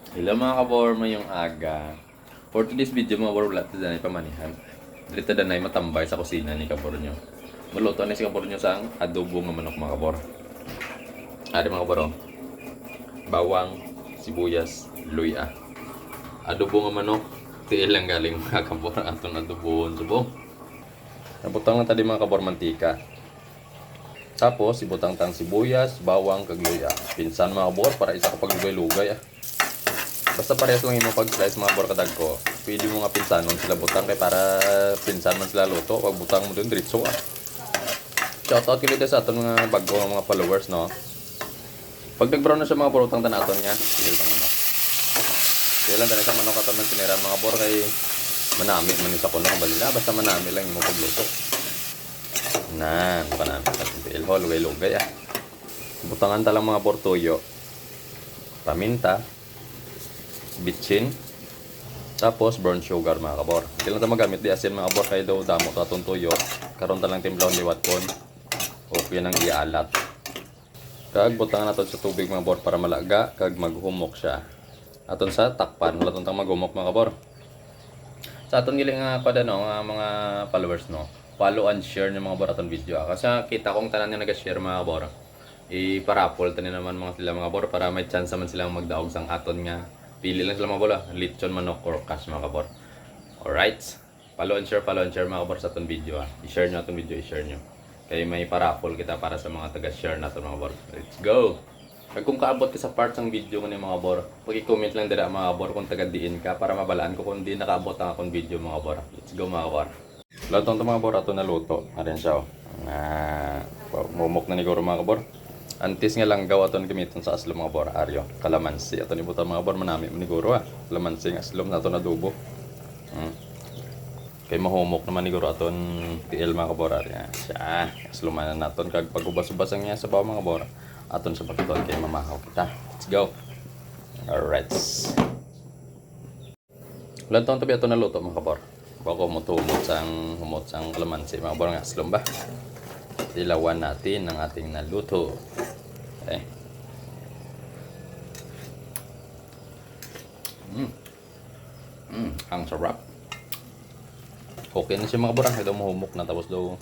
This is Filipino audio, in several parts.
Hello mga kabor, mayong aga. For today's video mga kabor, wala tayo na pamanihan. Dito na matambay sa kusina ni kabor nyo. Maluto na si kabor nyo sa adobo ng manok mga kabor. Ari mga kabor, oh. Bawang, sibuyas, luya. Adobo ng manok, tiil lang galing mga kabor. Atong adobo subong. Nabutang lang tadi mga kabor mantika. Tapos ibutang tang sibuyas, bawang, kag luya. Pinsan mga kabor para isa kapag lugay-lugay ah. Basta parehas lang yung pag-slice mga borkadag ko. Pwede mo nga pinsanon sila butang kay para pinsan man sila luto. Pag butang mo dun, diretso ah. Shoutout kilo sa aton mga bago mga followers, no? Pag nag-brown na siya mga borutang tanaton niya, sige lang manok. Sige lang tayo sa manok aton ng tiniran mga bor kay manami man sa kuno balila. Basta manami lang yung pagluto. Na, panami sa tintil ho, lugay-lugay ah. Butangan talang mga portoyo. Paminta, bitchin, tapos brown sugar mga kabor. Hindi lang ito magamit di asin mga kabor kaya daw damo ito atong tuyo. Karoon talang timblahon liwat pon. O kaya nang ialat. Kag butangan natin sa tubig mga kabor para malaga. Kag maghumok siya. Aton sa takpan. Wala itong maghumok mga kabor. Sa aton giling nga pada no, mga followers no. Follow and share ng mga kabor aton video. Kasi kita kong tanan nga nag-share mga kabor. I-parapol tanin naman mga sila mga kabor para may chance naman silang magdaog sang aton nga. Pili lang sila mga bola, lechon manok or cash mga kabor. Alright. Follow and share mga kabor sa itong video ha. I-share nyo itong video, i-share nyo. Kaya may parapol kita para sa mga taga-share na ito mga kabor. Let's go! Pag kung kaabot ka sa parts ng video ko ni mga kabor, pag-i-comment lang dira mga kabor kung taga-diin ka para mabalaan ko kung di nakaabot ang akong video mga kabor. Let's go mga kabor. Lahat ng mga kabor ito naluto. Ayan siya o. Mumok na ni Goro mga kabor. Antis nga lang gawa aton gamiton sa aslom mga bor aryo. Kalamansi aton ibutan mga bor manami maniguro ah. Kalamansi nga aslom naton adobo. Kay mahumok naman ni guro aton tiil mga bor arya. Siya asloman naton kag pagubas-ubas ang niya sa baw mga bor. Aton sa pagtuon kay mamahaw kita. Let's go. Alright. Ulan taon tabi aton naluto mga bor. Bako humot sang kalamansi mga bor nga aslom ba. Dilawan natin ang ating naluto. Okay. Ang sarap. Okay na siya mga burang. Ito mahumok na tapos daw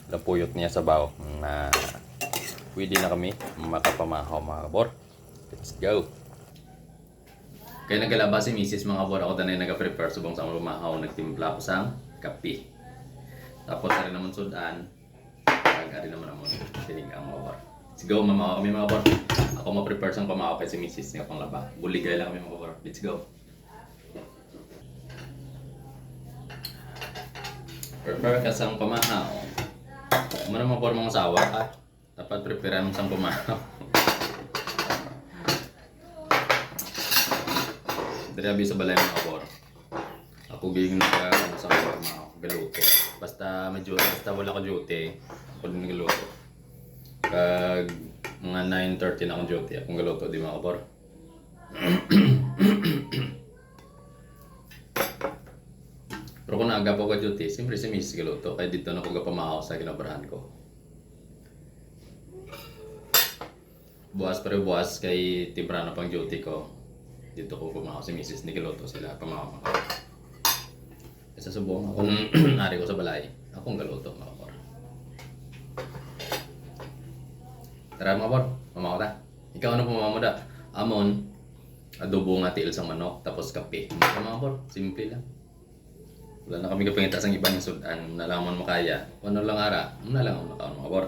napuyot niya sa baw. Na pwede na kami makapamahaw mga kabor. Let's go. Kaya nagalaba si Mrs. mga kabor. Ako tanay nag-prepare subong sa mahaw. Nagtimpla ko sa kape. Tapos rin naman sudan. Ari naman ang tinig ang mga bar. Let's go mama kami mga bar. Ako ma-prepare sang pamahaw kay si Mrs. nga pang laba. Buligay lang kami mga bar. Let's go. Prepare ka sang pamahaw. Mana mga bar mga sawa ka. Dapat prepare mo sang pamahaw. Diri sa balay mga bar. Ako giging ka sa pamahaw galuto. Basta wala ko duty. Ako din nagluto. Kag mga 9:30 na akong duty. Akong galuto, di mga kabor. Pero kung naaga po ka duty, siyempre si Miss galuto. Kaya dito na ako gapamahaw sa kinabarahan ko. Buwas kay timbrano pang duty ko. Dito ko pumahaw si Mrs. ni galuto sila pamahaw. Kasi subong ako nari ko sa balay. Akong galuto mga kabor. Tara mga bor, mamaw ta. Ikaw ano pumamaw mo da? Amon, adobo nga tiil sa manok, tapos kape. Mga bor, simple lang. Wala na kami kapangita sa iba ng sudan. Nalaman mo kaya. Ano lang ara, na lang ako nakaon mga bor.